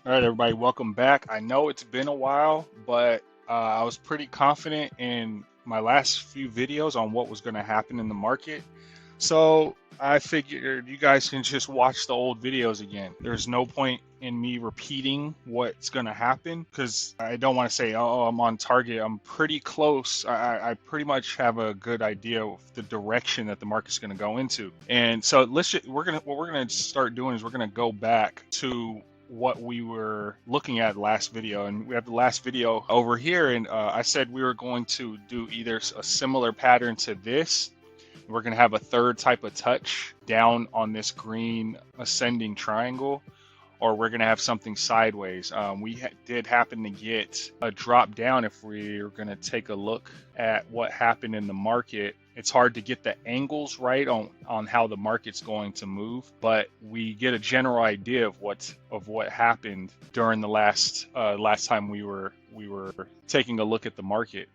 All right, everybody, welcome back. I know it's been a while, but I was pretty confident in my last few videos on what was going to happen in the market. So I figured you guys can just watch the old videos again. There's no point in me repeating what's going to happen because I don't want to say, oh, I'm on target. I'm pretty close. I pretty much have a good idea of the direction that the market's going to go into. And so what we're gonna start doing is we're going to go back to what we were looking at last video, and we have the last video over here, and I said we were going to do either a similar pattern to this. We're going to have a third type of touch down on this green ascending triangle, or we're going to have something sideways. We did happen to get a drop down. If we're going to take a look at what happened in the market, it's hard to get the angles right on how the market's going to move, but we get a general idea of what happened during the last time we were taking a look at the market.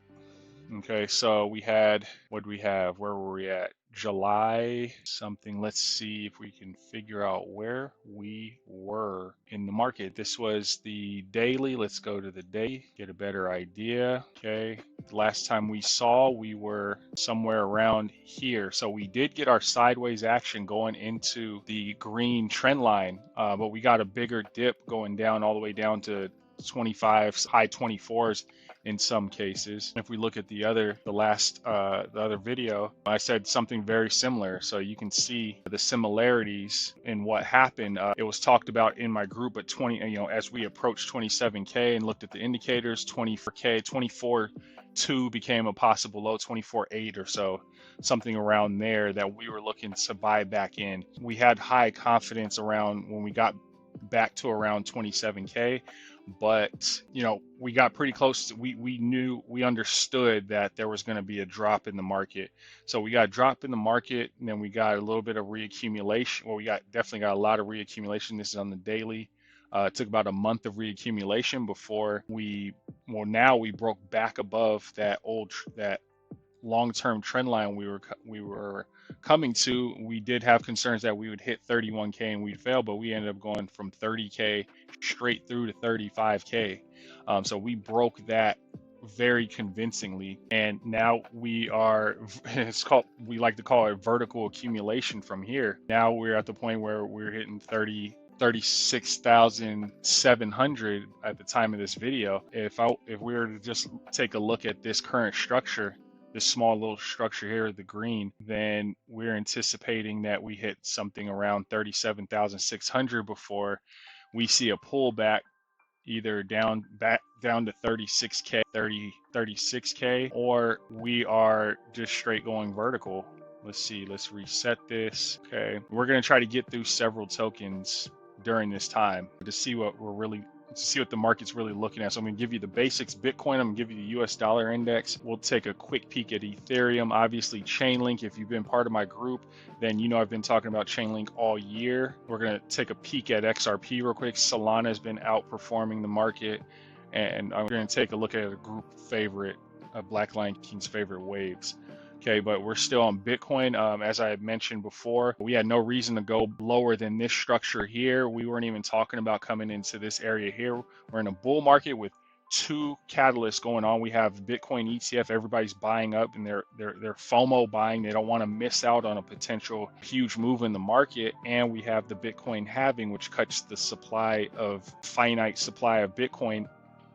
Okay, so we had, what did we have? Where were we at? July something. Let's see if we can figure out where we were in the market. This was the daily. Let's go to the day, get a better idea. Okay, last time we saw, we were somewhere around here. So we did get our sideways action going into the green trend line, but we got a bigger dip going down all the way down to 25s, high 24s in some cases. If we look at the other video, I said something very similar. So you can see the similarities in what happened. It was talked about in my group at 20, as we approached 27K and looked at the indicators, 24K, 24.2 became a possible low, 24.8 or so, something around there that we were looking to buy back in. We had high confidence around when we got back to around 27K, but we got pretty close. We understood that there was going to be a drop in the market. So we got a drop in the market, and then we got a little bit of reaccumulation. Well, definitely got a lot of reaccumulation. This is on the daily. It took about a month of reaccumulation before now we broke back above that long-term trend line we were coming to. We did have concerns that we would hit 31K and we'd fail, but we ended up going from 30K straight through to 35K. So we broke that very convincingly, and now we like to call it vertical accumulation from here. Now we're at the point where we're hitting 36,700 at the time of this video. If we were to just take a look at this current structure, this small little structure here, the green, then we're anticipating that we hit something around 37,600 before we see a pullback, either down to 36K, 36K, or we are just straight going vertical. Let's see, let's reset this. Okay, we're going to try to get through several tokens during this time to see what the market's really looking at. So I'm going to give you the basics. Bitcoin, I'm going to give you the US dollar index. We'll take a quick peek at Ethereum. Obviously, Chainlink. If you've been part of my group, then I've been talking about Chainlink all year. We're going to take a peek at XRP real quick. Solana has been outperforming the market. And I'm going to take a look at a group favorite, Black Lion King's favorite waves. Okay, but we're still on Bitcoin. As I had mentioned before, we had no reason to go lower than this structure here. We weren't even talking about coming into this area here. We're in a bull market with two catalysts going on. We have Bitcoin ETF. Everybody's buying up, and they're FOMO buying. They don't want to miss out on a potential huge move in the market. And we have the Bitcoin halving, which cuts the finite supply of Bitcoin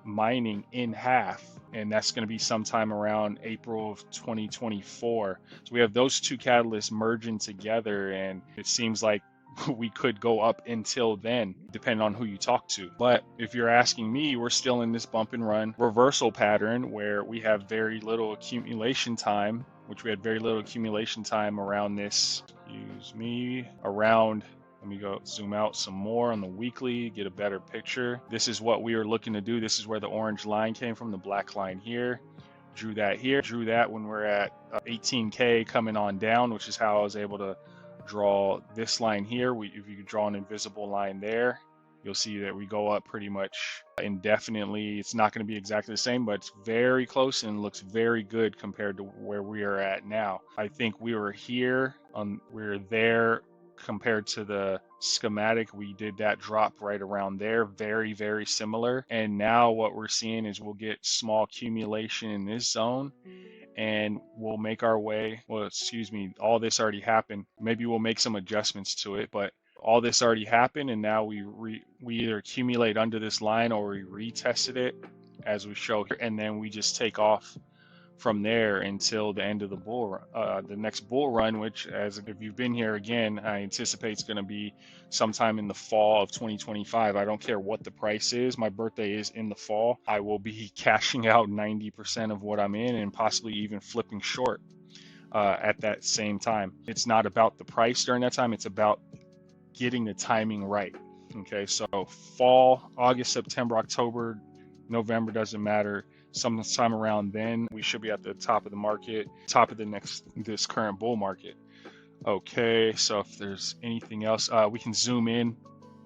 mining in half, and that's going to be sometime around April of 2024. So we have those two catalysts merging together, and it seems like we could go up until then, depending on who you talk to. But if you're asking me, we're still in this bump and run reversal pattern where we have very little accumulation time, around this, let me go zoom out some more on the weekly, get a better picture. This is what we were looking to do. This is where the orange line came from, the black line here. Drew that here, drew that when we're at 18K coming on down, which is how I was able to draw this line here. If you could draw an invisible line there, you'll see that we go up pretty much indefinitely. It's not going to be exactly the same, but it's very close and looks very good compared to where we are at now. I think we were here, we're there compared to the schematic, we did that drop right around there, very, very similar. And now what we're seeing is we'll get small accumulation in this zone, and we'll make our way. Well, excuse me, all this already happened. Maybe we'll make some adjustments to it, but all this already happened, and now we either accumulate under this line or we retested it as we show here, and then we just take off from there until the end of the next bull run, which, as if you've been here again, I anticipate it's going to be sometime in the fall of 2025. I don't care what the price is. My birthday is in the fall. I will be cashing out 90% of what I'm in and possibly even flipping short at that same time. It's not about the price during that time. It's about getting the timing right. Okay, so fall, August, September, October, November, doesn't matter. Sometime around then, we should be at the top of the market, top of this current bull market. Okay, so if there's anything else, we can zoom in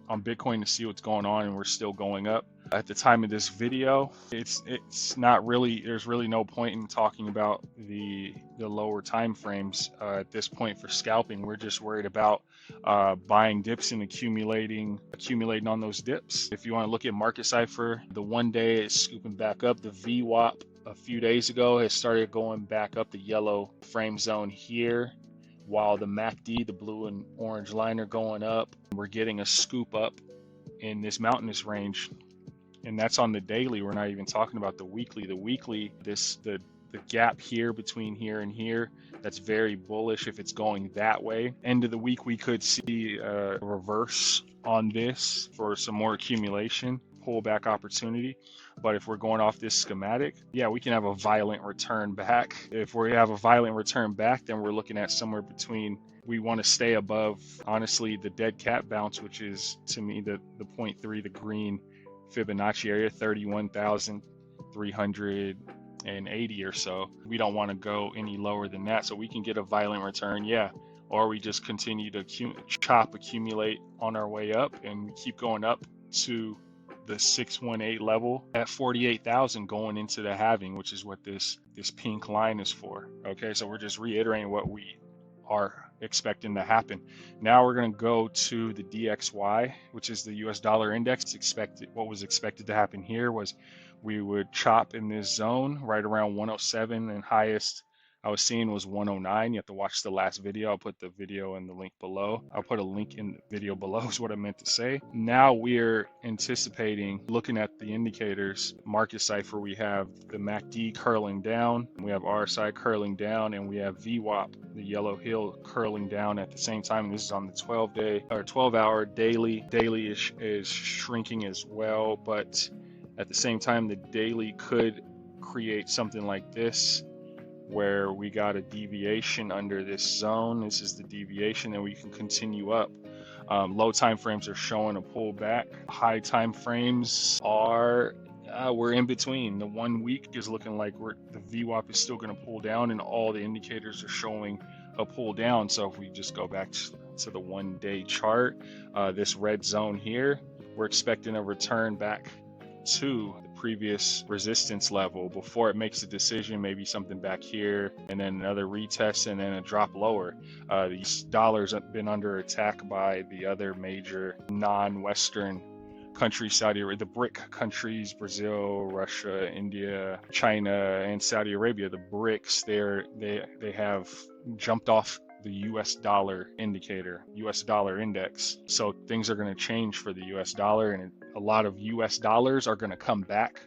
on Bitcoin to see what's going on, and we're still going up. At the time of this video, it's not really, there's really no point in talking about the lower time frames at this point for scalping. We're just worried about buying dips and accumulating on those dips. If you want to look at market cipher, the 1 day is scooping back up. The VWAP a few days ago has started going back up the yellow frame zone here, while the MACD, the blue and orange line, are going up. We're getting a scoop up in this mountainous range, and that's on the daily. We're not even talking about the weekly. The weekly, the gap here between here and here, that's very bullish if it's going that way. End of the week, we could see a reverse on this for some more accumulation, pullback opportunity. But if we're going off this schematic, yeah, we can have a violent return back. If we have a violent return back, then we're looking at somewhere between, we want to stay above, honestly, the dead cat bounce, which is, to me, the 0.3, the green Fibonacci area, 31,380 or so. We don't want to go any lower than that, so we can get a violent return, yeah. Or we just continue to accumulate on our way up and keep going up to the 618 level at 48,000 going into the halving, which is what this pink line is for. Okay, so we're just reiterating what we are expecting to happen. Now we're going to go to the DXY, which is the US dollar index. What was expected to happen here was we would chop in this zone right around 107, and highest I was seeing was 109. You have to watch the last video. I'll put the video in the link below. I'll put a link in the video below is what I meant to say. Now we're anticipating, looking at the indicators, market cipher, we have the MACD curling down, we have RSI curling down, and we have VWAP, the yellow hill, curling down at the same time. This is on the 12-hour daily. Daily is shrinking as well, but at the same time, the daily could create something like this, where we got a deviation under this zone. This is the deviation, and we can continue up. Low time frames are showing a pullback. High time frames are we're in between. The 1 week is looking like the VWAP is still going to pull down, and all the indicators are showing a pull down. So if we just go back to the 1 day chart, this red zone here, we're expecting a return back to the previous resistance level before it makes a decision, maybe something back here, and then another retest, and then a drop lower. These dollars have been under attack by the other major non-Western countries, Saudi Arabia, the BRIC countries, Brazil, Russia, India, China, and Saudi Arabia. The BRICS, they have jumped off the US dollar indicator, US dollar index. So things are going to change for the US dollar, and a lot of US dollars are going to come back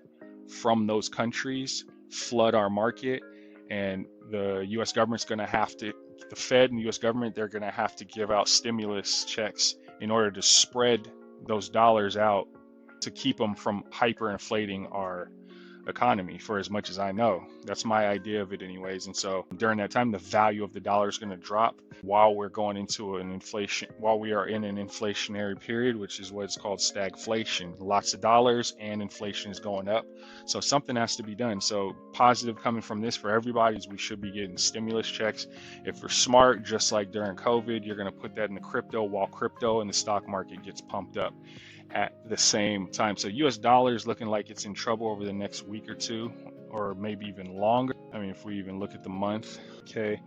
from those countries, flood our market, and the US government's going to have to, the Fed and the US government, they're going to have to give out stimulus checks in order to spread those dollars out to keep them from hyperinflating our economy, for as much as I know. That's my idea of it anyways. And so during that time, the value of the dollar is going to drop while we're going into while we are in an inflationary period, which is what's called stagflation. Lots of dollars and inflation is going up. So something has to be done. So positive coming from this for everybody is we should be getting stimulus checks. If we're smart, just like during COVID, you're going to put that in the crypto, while crypto and the stock market gets pumped up at the same time. So US dollar is looking like it's in trouble over the next week or two, or maybe even longer. I mean, if we even look at the month, okay,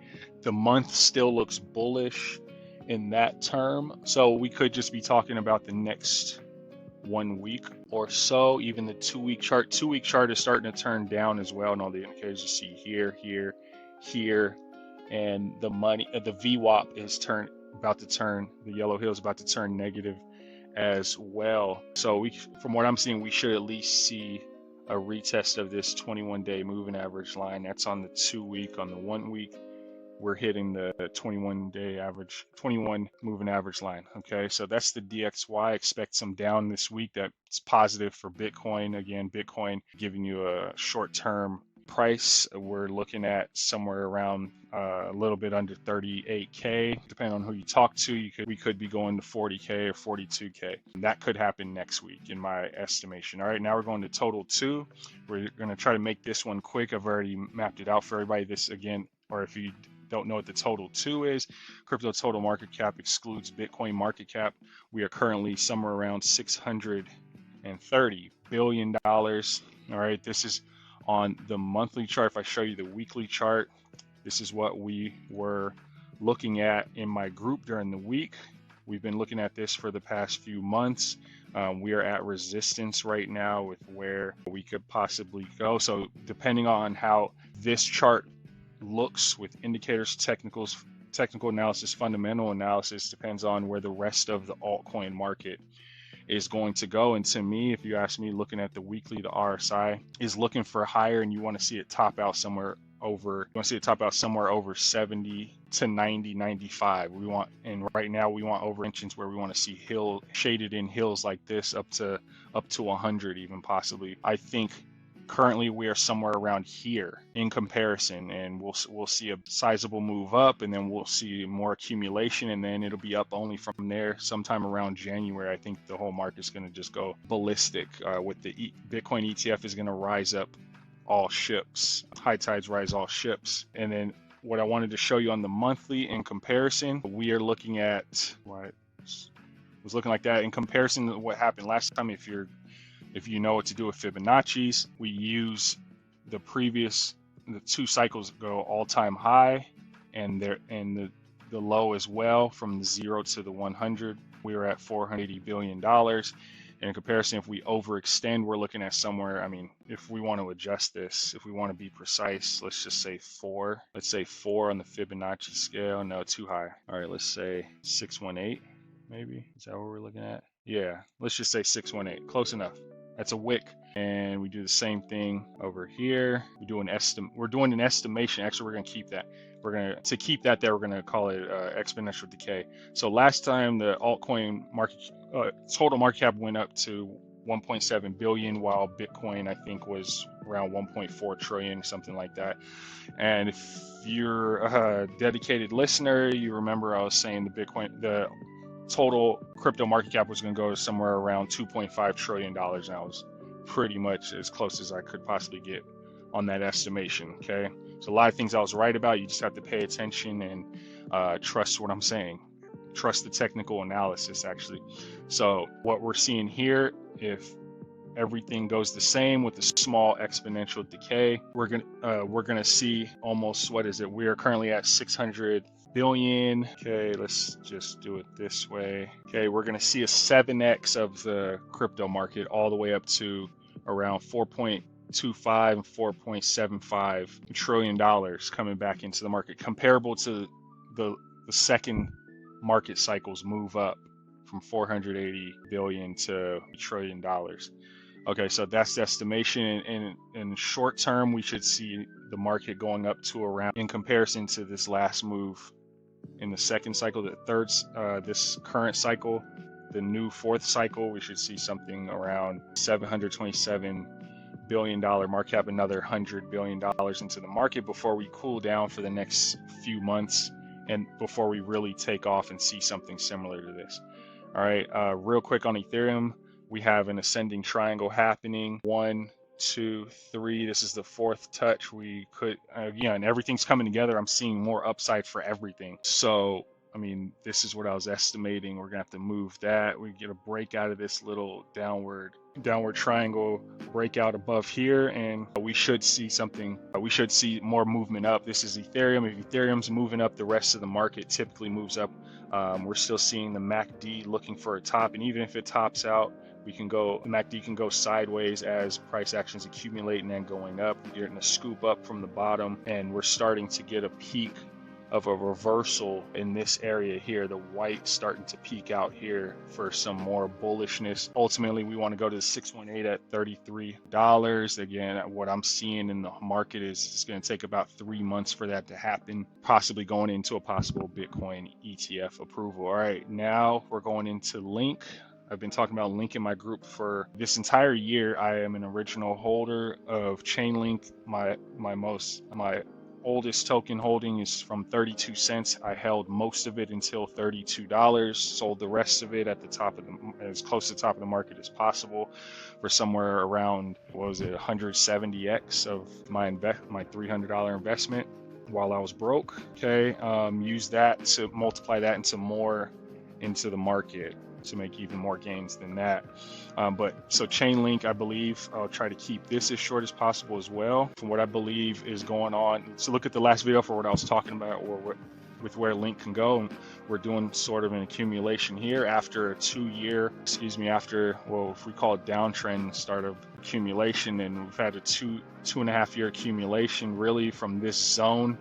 the month still looks bullish. in that term. So we could just be talking about the next 1 week or so. Even the 2-week chart. 2-week chart is starting to turn down as well, and all the indicators you see here, and the the VWAP is about to turn. The yellow hill is about to turn negative as well. So from what I'm seeing, we should at least see a retest of this 21-day moving average line. That's on the 2-week. On the 1-week, we're hitting the 21-day average, 21 moving average line. Okay, so that's the DXY. Expect some down this week. That's positive for Bitcoin. Again, Bitcoin giving you a short-term price. We're looking at somewhere around a little bit under 38K. Depending on who you talk to, we could be going to 40K or 42K. That could happen next week, in my estimation. All right, now we're going to total 2. We're going to try to make this one quick. I've already mapped it out for everybody. This again, or if you don't know what the total 2 is, crypto total market cap excludes Bitcoin market cap. We are currently somewhere around $630 billion. All right, this is on the monthly chart. If I show you the weekly chart, this is what we were looking at in my group during the week. We've been looking at this for the past few months. We are at resistance right now with where we could possibly go. So depending on how this chart looks with indicators, technical analysis, fundamental analysis, depends on where the rest of the altcoin market is going to go. And to me, if you ask me, looking at the weekly, the RSI is looking for higher, and you want to see it top out somewhere over 70 to 90, 95. And right now we want over inches where we want to see shaded in hills like this up to 100 even possibly. I think currently we are somewhere around here in comparison, and we'll see a sizable move up, and then we'll see more accumulation, and then it'll be up only from there. Sometime around January, I think the whole market's going to just go ballistic. With the Bitcoin ETF is going to rise up all ships. High tides rise all ships. And then what I wanted to show you on the monthly in comparison, we are looking at what was looking like that in comparison to what happened last time. If you know what to do with Fibonacci's, we use the 2 cycles go all-time high, and the low as well from the 0 to the 100. We were at $480 billion. And in comparison, if we overextend, we're looking at somewhere, I mean, if we want to adjust this, if we want to be precise, let's just say 4. Let's say 4 on the Fibonacci scale. No, too high. All right, let's say 618, maybe. Is that what we're looking at? Yeah, let's just say 618. Close enough. That's a wick. And we do the same thing over here. We're doing an estimation. Actually, we're going to keep that. To keep that there, we're going to call it exponential decay. So last time the altcoin market total market cap went up to 1.7 billion, while Bitcoin I think was around 1.4 trillion, something like that. And if you're a dedicated listener, you remember I was saying the total crypto market cap was going to go to somewhere around $2.5 trillion. And I was pretty much as close as I could possibly get on that estimation. Okay, so a lot of things I was right about. You just have to pay attention and trust what I'm saying. Trust the technical analysis, actually. So what we're seeing here, if everything goes the same with the small exponential decay, we're gonna see almost, what is it? We are currently at 600 billion. Okay, let's just do it this way. Okay, we're gonna see a 7x of the crypto market all the way up to around 4.25 and 4.75 trillion dollars coming back into the market, comparable to the second market cycles move up from 480 billion to $1 trillion. Okay, so that's the estimation. In short term, we should see the market going up to around, in comparison to this last move in the second cycle, this current cycle, the new 4th cycle, we should see something around $727 billion market cap, another $100 billion into the market before we cool down for the next few months, and before we really take off and see something similar to this. All right, real quick on Ethereum, we have an ascending triangle happening. 1, 2, 3. This is the 4th touch. We could, and everything's coming together. I'm seeing more upside for everything. So I mean, this is what I was estimating. We're gonna have to move that. We get a break out of this little downward triangle breakout above here, and we should see something. We should see more movement up. This is Ethereum. If Ethereum's moving up, the rest of the market typically moves up. We're still seeing the MACD looking for a top, and even if it tops out, we can go, MACD can go sideways as price actions accumulate and then going up. We're getting a scoop up from the bottom, and we're starting to get a peak of a reversal in this area here. The white starting to peak out here for some more bullishness. Ultimately, we want to go to the 618 at $33. Again, what I'm seeing in the market is it's going to take about 3 months for that to happen, possibly going into a possible Bitcoin ETF approval. All right, now we're going into Link. I've been talking about Link in my group for this entire year. I am an original holder of Chainlink. My oldest token holding is from 32 cents. I held most of it until $32, sold the rest of it at the top of as close to the top of the market as possible for somewhere around, what was it, 170x of my $300 investment while I was broke. Okay, use that to multiply that into more into the market to make even more gains than that. But so Chainlink, I believe I'll try to keep this as short as possible as well. From what I believe is going on, so look at the last video for what I was talking about, or with where Link can go. And we're doing sort of an accumulation here after a 2 year, after, well, if we call it downtrend, start of accumulation, and we've had a two and a half year accumulation really from this zone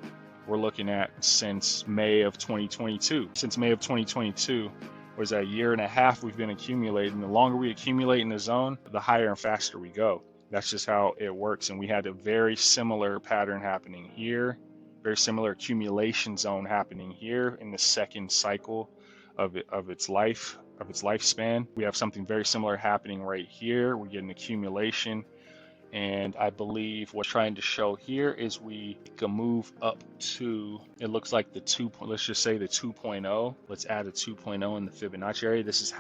we're looking at since May of 2022. Since May of 2022 was a year and a half we've been accumulating. The longer we accumulate in the zone, the higher and faster we go. That's just how it works. And we had a very similar pattern happening here, very similar accumulation zone happening here in the second cycle of its lifespan. We have something very similar happening right here. We get an accumulation. And I believe what's trying to show here is we can move up to, it looks like let's just say the 2.0. Let's add a 2.0 in the Fibonacci area. This is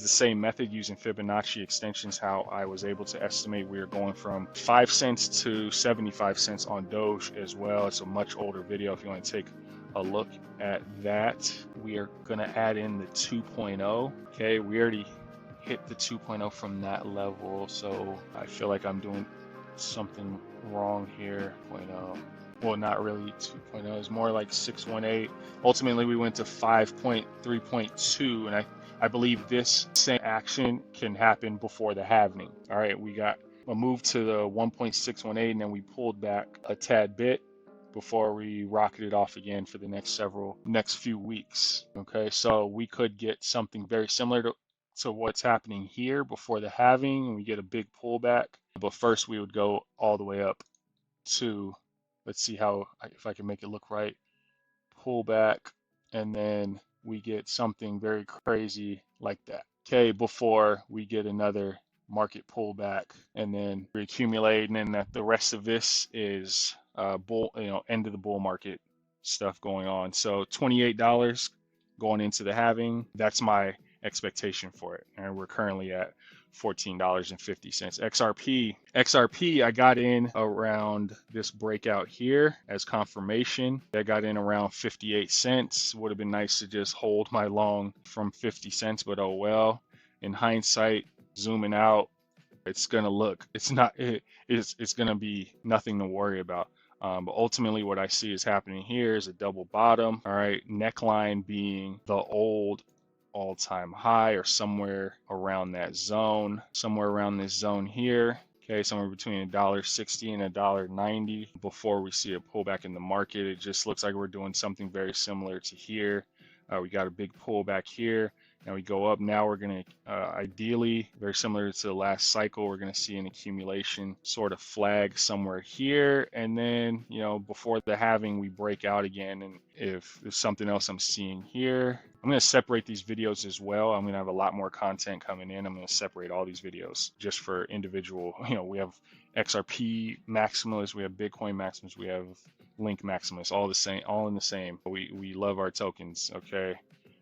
the same method using Fibonacci extensions, how I was able to estimate we are going from 5 cents to 75 cents on Doge as well. It's a much older video if you want to take a look at that. We are going to add in the 2.0. Okay, we already hit the 2.0 from that level, so I feel like I'm doing something wrong here. 0.0, well, not really 2.0, it's more like 618. Ultimately we went to 5.3.2, and I believe this same action can happen before the halving. All right, we got a move to the 1.618, and then we pulled back a tad bit before we rocketed off again for the next few weeks. Okay, so we could get something very similar to what's happening here before the halving, and we get a big pullback. But first we would go all the way up to, let's see if I can make it look right, pullback, and then we get something very crazy like that. Okay, before we get another market pullback, and then we accumulate, and then the rest of this is end of the bull market stuff going on. So $28 going into the halving, that's my expectation for it, and we're currently at $14.50. XRP, I got in around this breakout here as confirmation. I got in around 58 cents. Would have been nice to just hold my long from 50 cents, but oh well. In hindsight, zooming out, it's gonna be nothing to worry about. But ultimately what I see is happening here is a double bottom. All right, neckline being the old all-time high, or somewhere around that zone, somewhere around this zone here. Okay, somewhere between $1.60 and $1.90 before we see a pullback in the market. It just looks like we're doing something very similar to here. We got a big pullback here. Now we go up. Now we're going to ideally, very similar to the last cycle, we're going to see an accumulation sort of flag somewhere here, and then before the halving we break out again. And if there's something else I'm seeing here, I'm going to separate these videos as well. I'm going to have a lot more content coming in. I'm going to separate all these videos just for individual. We have XRP maximalists, we have Bitcoin maximalists, we have Link maximalists, all the same, all in the same. We love our tokens. Okay,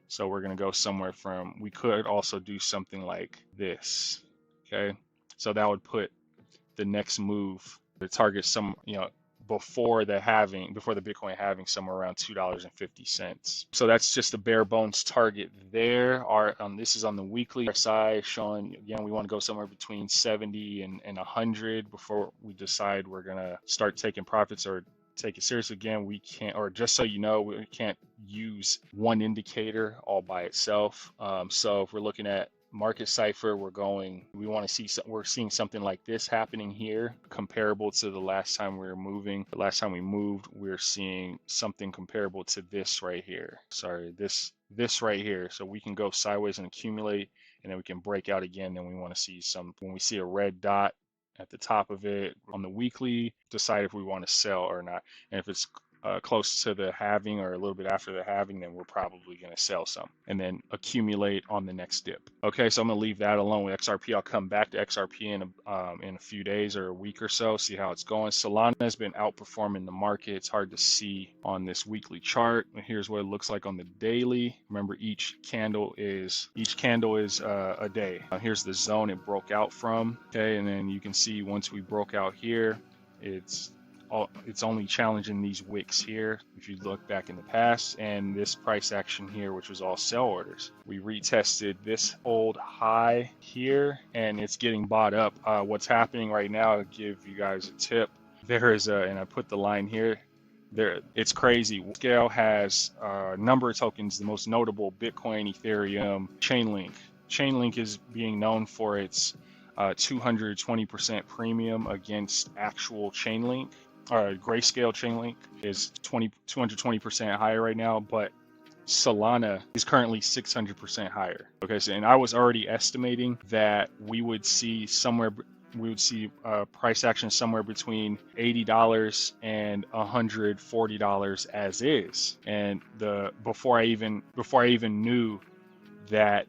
so we're going to go somewhere from, we could also do something like this. Okay, so that would put the next move to target before the halving, before the Bitcoin halving, somewhere around $2.50. So that's just a bare bones target there. This is on the weekly side, showing again we want to go somewhere between 70 and 100 before we decide we're gonna start taking profits or take it serious. Again, we can't, or just so you know, we can't use one indicator all by itself. So if we're looking at market cipher, we want to see, we're seeing something like this happening here, comparable to the last time we were moving. The last time we moved, we're seeing something comparable to this right here. Sorry, this right here. So we can go sideways and accumulate, and then we can break out again. Then we want to see when we see a red dot at the top of it on the weekly, decide if we want to sell or not. And if it's close to the halving or a little bit after the halving, then we're probably going to sell some and then accumulate on the next dip. Okay, so I'm going to leave that alone with XRP. I'll come back to XRP in a few days or a week or so, see how it's going. Solana has been outperforming the market. It's hard to see on this weekly chart. Here's what it looks like on the daily. Remember, each candle is a day. Here's the zone it broke out from. Okay, and then you can see once we broke out here, it's only challenging these wicks here. If you look back in the past, and this price action here, which was all sell orders, we retested this old high here, and it's getting bought up. What's happening right now, I'll give you guys a tip. There is and I put the line here. There, it's crazy. Scale has a number of tokens, the most notable Bitcoin, Ethereum, Chainlink. Chainlink is being known for its 220% premium against actual Chainlink. Grayscale Chainlink is 220% higher right now, but Solana is currently 600% higher. Okay, so and I was already estimating that we would see price action somewhere between $80 and $140 as is, and before I even knew that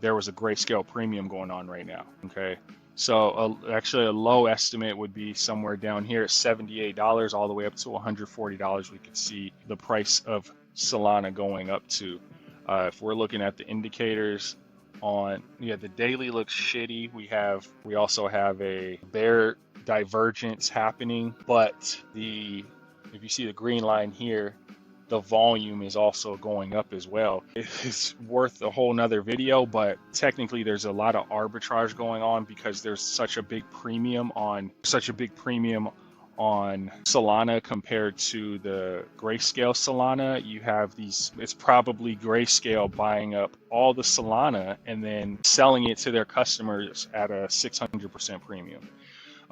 there was a grayscale premium going on right now. Okay. So actually a low estimate would be somewhere down here at $78 all the way up to $140. We could see the price of Solana going up to. If we're looking at the indicators the daily looks shitty. We also have a bear divergence happening, but if you see the green line here, the volume is also going up as well. It's worth a whole nother video, but technically there's a lot of arbitrage going on because there's such a big premium on Solana compared to the Grayscale Solana. You have it's probably Grayscale buying up all the Solana and then selling it to their customers at a 600% premium.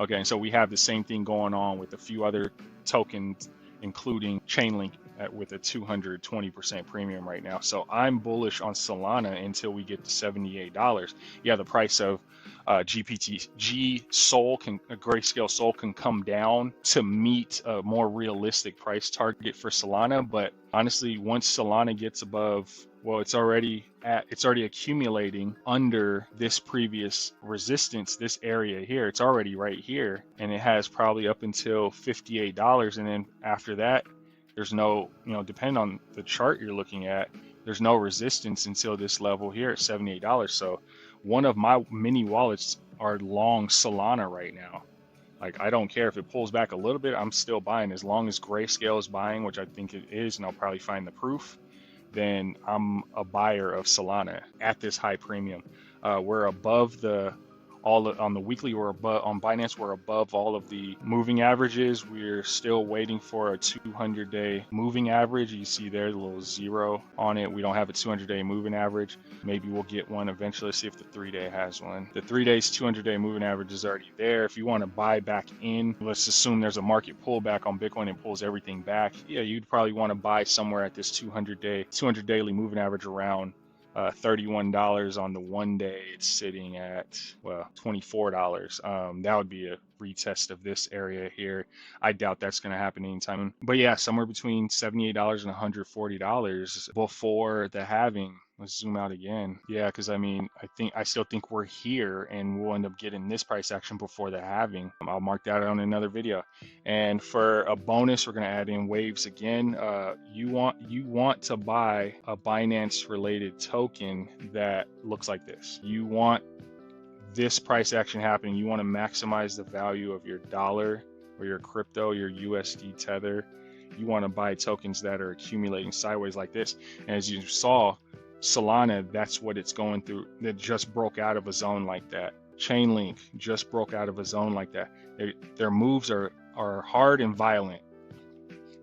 Okay, and so we have the same thing going on with a few other tokens, including Chainlink with a 220% premium right now. So I'm bullish on Solana until we get to $78. Yeah, the price of Grayscale Sol can come down to meet a more realistic price target for Solana. But honestly, once Solana gets above, well, it's already accumulating under this previous resistance, this area here. It's already right here, and it has probably up until $58, and then after that, there's no, depending on the chart you're looking at, there's no resistance until this level here at $78. So one of my mini wallets are long Solana right now. Like, I don't care if it pulls back a little bit, I'm still buying. As long as Grayscale is buying, which I think it is, and I'll probably find the proof, then I'm a buyer of Solana at this high premium. We're above on the weekly, on Binance, we're above all of the moving averages. We're still waiting for a 200-day moving average. You see there the little zero on it. We don't have a 200-day moving average. Maybe we'll get one eventually. Let's see if the 3-day has one. The 3-day's 200-day moving average is already there. If you want to buy back in, let's assume there's a market pullback on Bitcoin and pulls everything back. Yeah, you'd probably want to buy somewhere at this 200 daily moving average around $31 on the 1 day. It's sitting at, well, $24. That would be a retest of this area here. I doubt that's going to happen anytime, but yeah, somewhere between $78 and $140 before the halving. Let's zoom out again. Yeah, because I still think we're here, and we'll end up getting this price action before the halving. I'll mark that on another video. And for a bonus, we're going to add in waves again. You want to buy a Binance related token that looks like this. You want this price action happening. You want to maximize the value of your dollar or your crypto, your USD Tether. You want to buy tokens that are accumulating sideways like this. And as you saw, Solana, that's what it's going through. It just broke out of a zone like that. Chainlink just broke out of a zone like that. Their moves are hard and violent.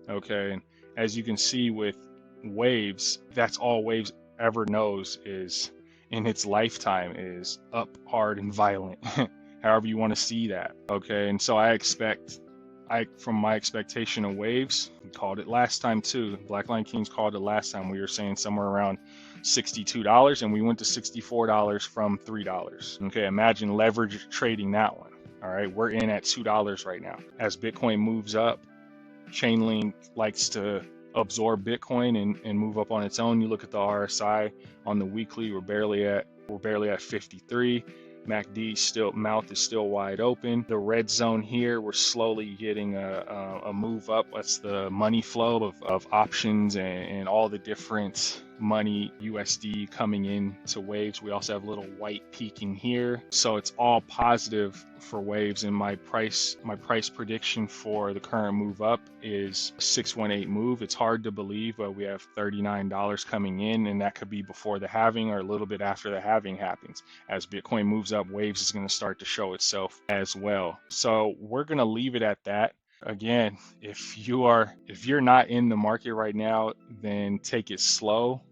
Okay, and as you can see with Waves, that's all Waves ever knows is in its lifetime is up, hard, and violent. However you want to see that. Okay, and so from my expectation of Waves, we called it last time too. Black Line Kings called it last time. We were saying somewhere around $62, and we went to $64 from $3. Okay, imagine leverage trading that one. All right, we're in at $2 right now. As Bitcoin moves up, Chainlink likes to absorb Bitcoin and move up on its own. You look at the RSI on the weekly, we're barely at 53. MACD mouth is still wide open. The red zone here, we're slowly getting a move up. That's the money flow of options and all the different money USD coming in to Waves. We also have a little white peaking here, so it's all positive for Waves. And my price prediction for the current move up is a 618 move. It's hard to believe, but we have $39 coming in, and that could be before the halving or a little bit after the halving happens. As Bitcoin moves up, Waves is going to start to show itself as well. So we're going to leave it at that. Again, if you're not in the market right now, then take it slow,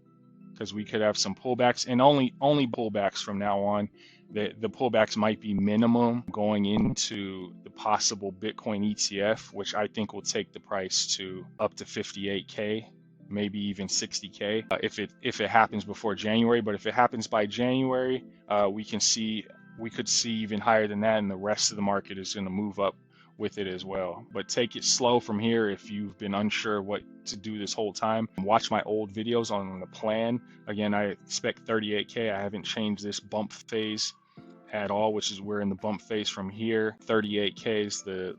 because we could have some pullbacks, and only pullbacks from now on. The pullbacks might be minimum going into the possible Bitcoin ETF, which I think will take the price to up to 58K, maybe even 60K if it happens before January. But if it happens by January, we could see even higher than that, and the rest of the market is going to move up with it as well. But take it slow from here if you've been unsure what to do this whole time. Watch my old videos on the plan. Again, I expect 38K. I haven't changed this bump phase at all, which is we're in the bump phase from here. 38K is a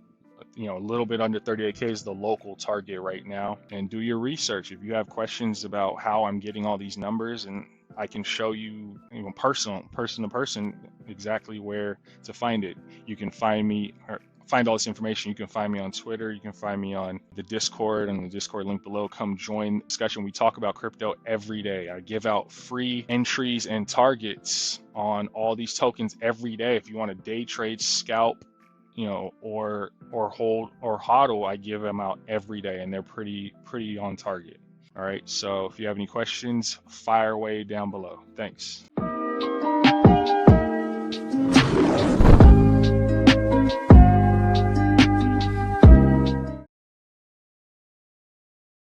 little bit under 38K is the local target right now. And do your research. If you have questions about how I'm getting all these numbers, and I can show you, person to person, exactly where to find it. You can find me, or find all this information. You can find me on Twitter. You can find me on the Discord, and the Discord link below. Come join the discussion. We talk about crypto every day. I give out free entries and targets on all these tokens every day. If you want to day trade, scalp, or hold or hodl, I give them out every day, and they're pretty on target. All right. So if you have any questions, fire away down below. Thanks.